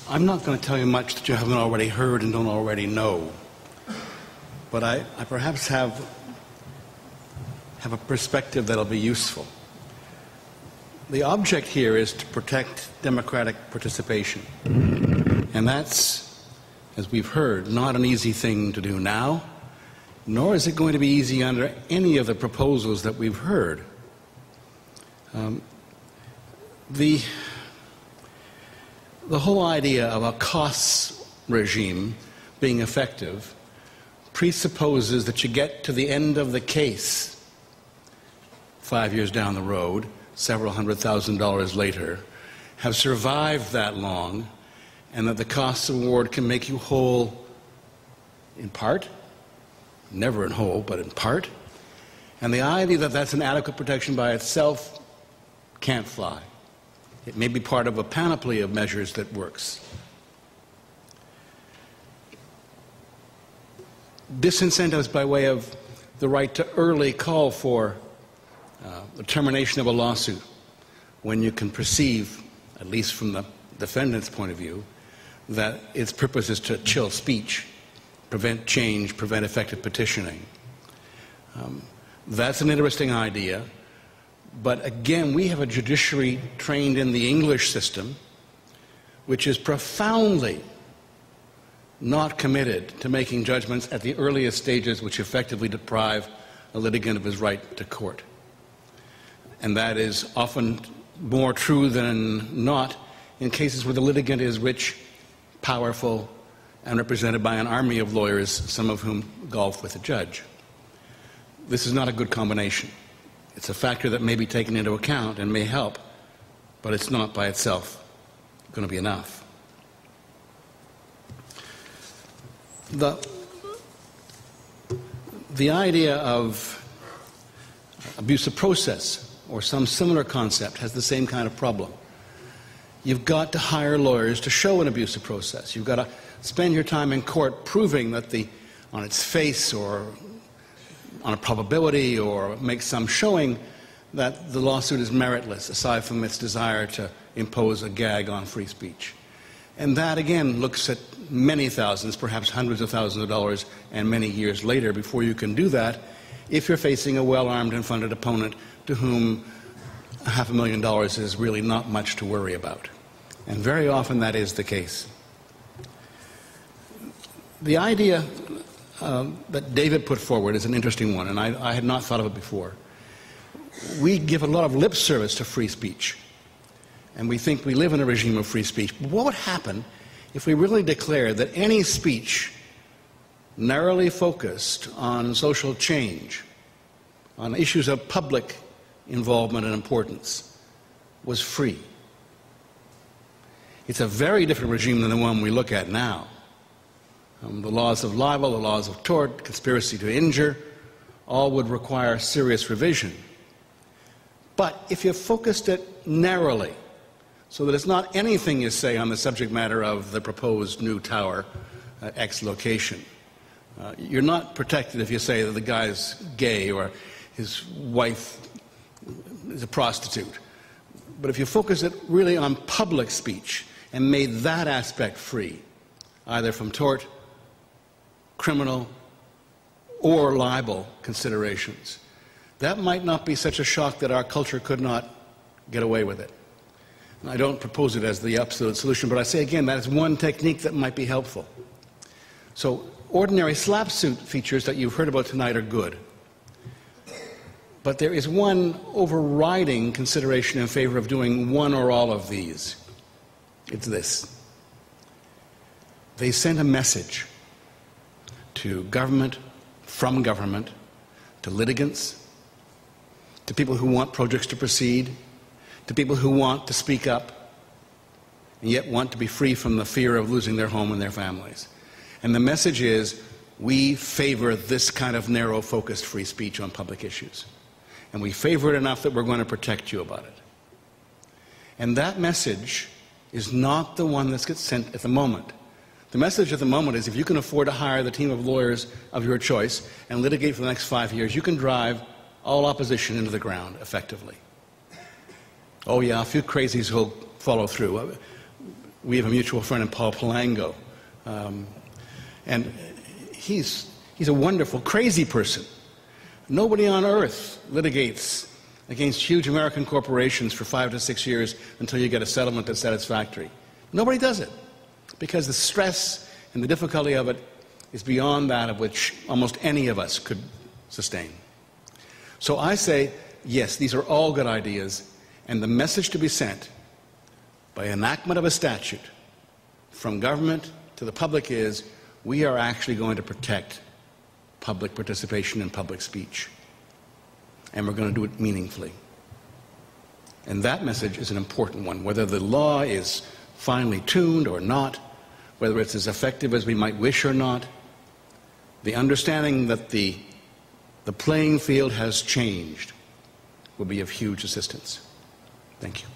I'm not going to tell you much that you haven't already heard and don't already know, but I perhaps have a perspective that'll be useful. The object here is to protect democratic participation, and that's, as we've heard, not an easy thing to do now, nor is it going to be easy under any of the proposals that we've heard. The whole idea of a costs regime being effective presupposes that you get to the end of the case 5 years down the road, several $100,000 later, have survived that long, and that the costs award can make you whole in part, never in whole, but in part. And the idea that that's an adequate protection by itself can't fly. It may be part of a panoply of measures that works. Disincentives by way of the right to early call for the termination of a lawsuit when you can perceive, at least from the defendant's point of view, that its purpose is to chill speech, prevent change, prevent effective petitioning. That's an interesting idea. But again, we have a judiciary trained in the English system, which is profoundly not committed to making judgments at the earliest stages which effectively deprive a litigant of his right to court. And that is often more true than not in cases where the litigant is rich, powerful, and represented by an army of lawyers, some of whom golf with a judge. This is not a good combination. It's a factor that may be taken into account and may help, but it's not by itself going to be enough. The idea of abuse of process or some similar concept has the same kind of problem. You've got to hire lawyers to show an abusive process. You've got to spend your time in court proving that on its face or on a probability or make some showing that the lawsuit is meritless aside from its desire to impose a gag on free speech. And that again looks at many thousands, perhaps hundreds of thousands of dollars and many years later before you can do that if you're facing a well-armed and funded opponent to whom $500,000 is really not much to worry about. And very often that is the case. The idea that David put forward is an interesting one, and I had not thought of it before. We give a lot of lip service to free speech, and we think we live in a regime of free speech. But what would happen if we really declared that any speech narrowly focused on social change, on issues of public involvement and importance, was free? It's a very different regime than the one we look at now. The laws of libel, the laws of tort, conspiracy to injure, all would require serious revision. But if you focused it narrowly, so that it's not anything you say on the subject matter of the proposed new tower at X location, you're not protected if you say that the guy's gay or his wife is a prostitute. But if you focus it really on public speech and made that aspect free, either from tort, criminal, or libel considerations, that might not be such a shock that our culture could not get away with it. And I don't propose it as the absolute solution, but I say again, that is one technique that might be helpful. So ordinary SLAPPS suit features that you've heard about tonight are good. But there is one overriding consideration in favor of doing one or all of these. It's this. They send a message to government, from government, to litigants, to people who want projects to proceed, to people who want to speak up, and yet want to be free from the fear of losing their home and their families. And the message is, we favor this kind of narrow-focused free speech on public issues. And we favor it enough that we're going to protect you about it. And that message is not the one that gets sent at the moment. The message at the moment is, if you can afford to hire the team of lawyers of your choice and litigate for the next 5 years, you can drive all opposition into the ground effectively. Oh yeah, a few crazies will follow through. We have a mutual friend in Paul Palango, and he's a wonderful, crazy person. Nobody on earth litigates against huge American corporations for 5 to 6 years until you get a settlement that's satisfactory. Nobody does it, because the stress and the difficulty of it is beyond that of which almost any of us could sustain. So I say, yes, these are all good ideas, and the message to be sent by enactment of a statute from government to the public is, we are actually going to protect public participation in public speech. And we're going to do it meaningfully. And that message is an important one. Whether the law is finely tuned or not, whether it's as effective as we might wish or not, the understanding that the playing field has changed will be of huge assistance. Thank you.